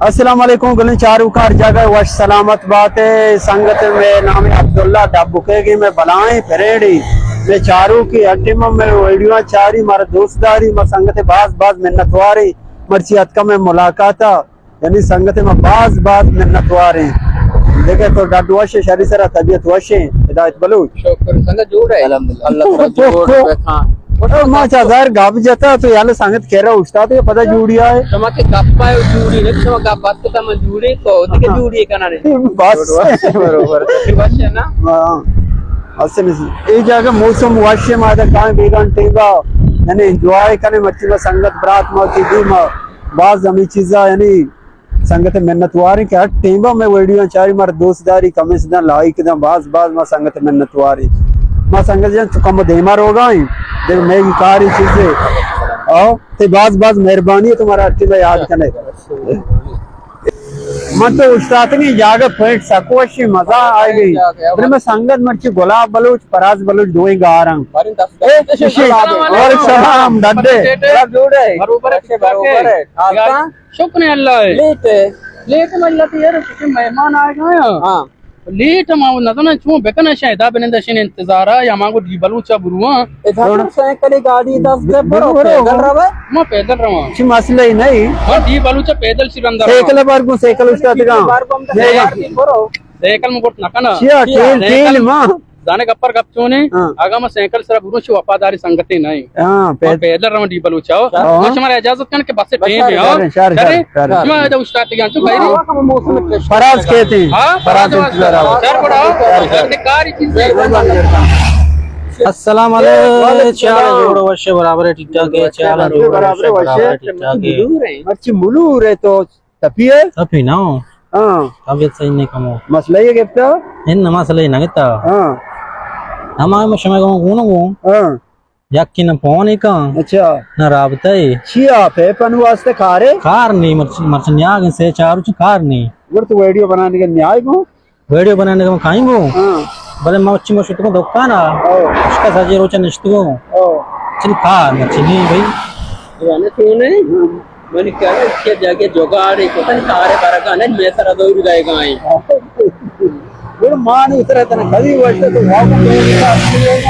अस्सलाम वालेकुम गुलन चारू कार जगह वश सलामत बात है संगत में नाम अब्दुल्ला डबुकेगी में बलाएं फिरेड़ी में चारू की अटिम में वीडियो चारी मारा दोस्तदारी में संगत बाज बाज मिन्नतवारी मर्चियत का में मुलाकात यानी संगत में बाज बाज मिन्नतवारी देखे तो डाडू वशे शरी सरा तबीयत वशे हिदायत बलूच शुक्र संगत जोड़ है अल्लाह जोड़ माचा जार गाब जाता तो याले संगत कह रहा उस्ताद ये पता जुड़िया है समा के गप्पा है जुड़ी ने समा गप्पा तो तम जुड़ी को के जुड़ी कना रे बस बरोबर तो बस है ना हां असल ए जगह मौसम वाशे मादा काए बेगन टेगा यानी एंजॉय करने मच्छी में संगत बरात मौती दी में बाज अमी चीजा यानी संगत मेहनतवारी के हट टेंबा में वीडियो चारी मार दोस्तदारी कमिसदा लाइक दा बाज बाज में संगत मेहनतवारी मां संगत जन तो कम देमार होगा ही देख मैं की कारी चीजें आओ ते बाज बाज मेहरबानी तुम्हारा अच्छी में याद करने मत तो उस्ताद नहीं जागे पॉइंट सकोशी मजा आ गई फिर मैं संगत मर्ची गुलाब बलूच फराज बलूच दो ही गा रहा और सलाम डड्डे बरोबर है शुक्र अल्लाह लेट मल्ला यार मेहमान आ गए हां लेट मां नदन छू बेकना शायदा बने दशन इंतजार या मां को दी बलूचा बुरुआ इधर साइकिल गाड़ी 10 के बरो पैदल रवा मैं पैदल रवा छी मसला ही नहीं और दी बलूचा पैदल सिर अंदर साइकिल बार को साइकिल उस्ताद का साइकिल में कोट नकना टील मां जाने गप्पर गप चोने आगा में साइकिल सरा बुरुच वफादारी संगति नहीं हां पैदल रवा दी बलूचाओ मच हमारा इजाजत कन के बस से टेम है आओ करे मैं तो उस्ताद के जान तो भाई फराज कहते हैं हां फराज इंतजार आओ सर बड़ा कारी चीज अस्सलाम वालेकुम चाल जोड़ वर्ष बराबर है ठीक ठाक है चाल जोड़ बराबर वर्ष ठीक ठाक है मर्ची मुलू रे तो तपिए तभी ना हां तबीयत सही नहीं कमो मसला ये गिफ्ट इन मसले ना गिता हां हमारे में समय को हां यक्की न फोन ही का अच्छा न राबता है छिया पे पन वास्ते खारे कार नहीं मर्चन याग से चारू च कार नहीं वो तो वीडियो बनाने के न्याय को वीडियो बनाने का खाएंगो हां भले मच्छी में शुतको दुकान आ उसका सजे रोचा निश्तको चल खा मच्छी भाई याने तूने मैंने क्या इसके जाके जोगाड़ को तन सारे बारगा ने मैं सारा दो जाएगा आई वो मान उतरा तना कभी वर्ष तो वाको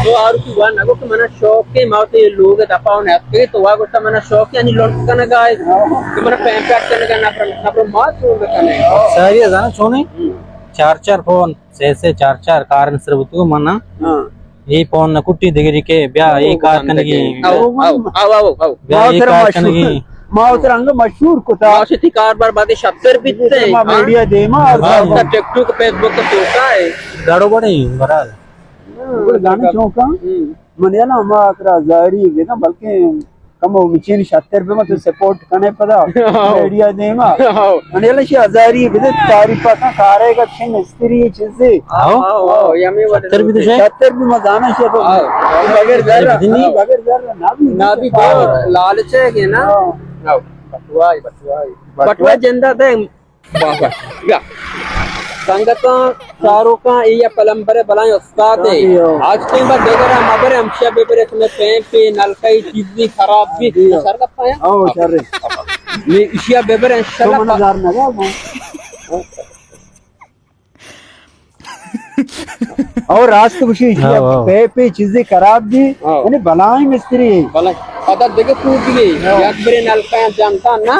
तो आरु की वन अगो के मना शौक के मावते लोग दपाव ने के तो वाको ता मना शौक यानी लोन कना गाय कि मना पैक करने का ना पर मात हो कने सही है जाना छोने 4 फोन से 4 कारण सिर्फ तो मना हां ये फोन न कुट्टी दिगरी के ब्याह ये कार कने की आओ ब्याह ये कार कने की माउतरंग मशहूर कुता औषधि कारबार बादे शब्दर बिते मीडिया देमा और टिकटॉक फेसबुक का सोका है गाड़ो बड़े बराबर वो गाने चौका मने ना हम अकरा जारी है ना बल्कि कम मिचीन 70 रुपए में तो सपोर्ट करने पड़ा मीडिया देमा मने ला 1000 बिदे तारीफ का कारेगा छिन स्त्री चीज आओ यमी 70 भी तो 70 भी मजाना है तो बगैर जरा ना भी बहुत लालच है के ना बटुआ जिंदा थे बाबा या संगता चारों का ये पलंबरे बलाएं उस्ताद है आज के बाद देगर हमारे हमशा बेबरे इसमें पे नलकाई चीज़ खराब भी सर का पाया ओ सर ये इशिया बेबरे इंशाल्लाह 2000 ना और रास्ते खुशी पे चीजें खराब दी यानी बलाएं मिस्त्री बला पता देखे टूट गई याद बरे नलका जानता ना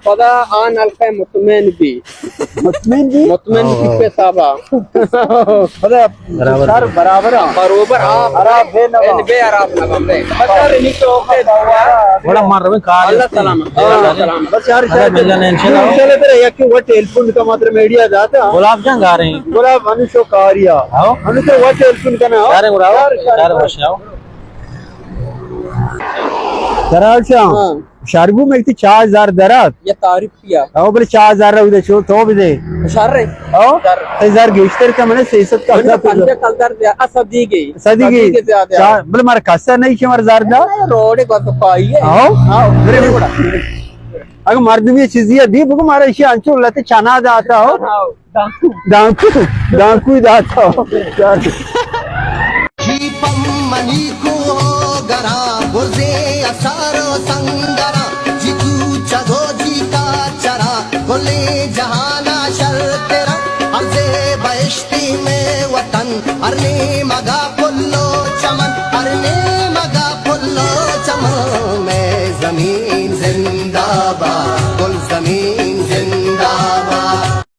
पता आ नलका मुतमैन भी पे साबा पता सर बराबर आप आराम बे आराम ना बंदे पता नहीं तो बड़ा मार रहे कार अल्लाह सलाम बस यार चले तेरे एक वो टेलीफोन का मात्र मीडिया जाता गुलाब जान गा रहे हैं गुलाब मनुष्य कारिया आओ मनुष्य वो टेलीफोन का ना सारे गुलाब सारे बचाओ दराल से शारबू में इतनी 4000 दरात ये तारीफ किया आओ बोले 4000 रहा उधर छोड़ तो भी दे शर रे आओ 1000 गेस्टर का मैंने 600 का मैंने पंजे कलदर दिया सदी गई बोले मारा खासा नहीं कि हमारा जार दा रोड को तो पाई है आओ मेरे बड़ा अगर मर्द भी चीज ये दी बुको मारा इसे अंचो लते चना जाता हो डांकू जाता हो maniku gara goze asaro sangara jitu chago jika chara कुली जहाना शर तेरा अर्ज़े बहिश्ती में वतन अरनी मगा पुल्लो चमन अरनी मगा पुल्लो चमन में जमीन जिंदाबाद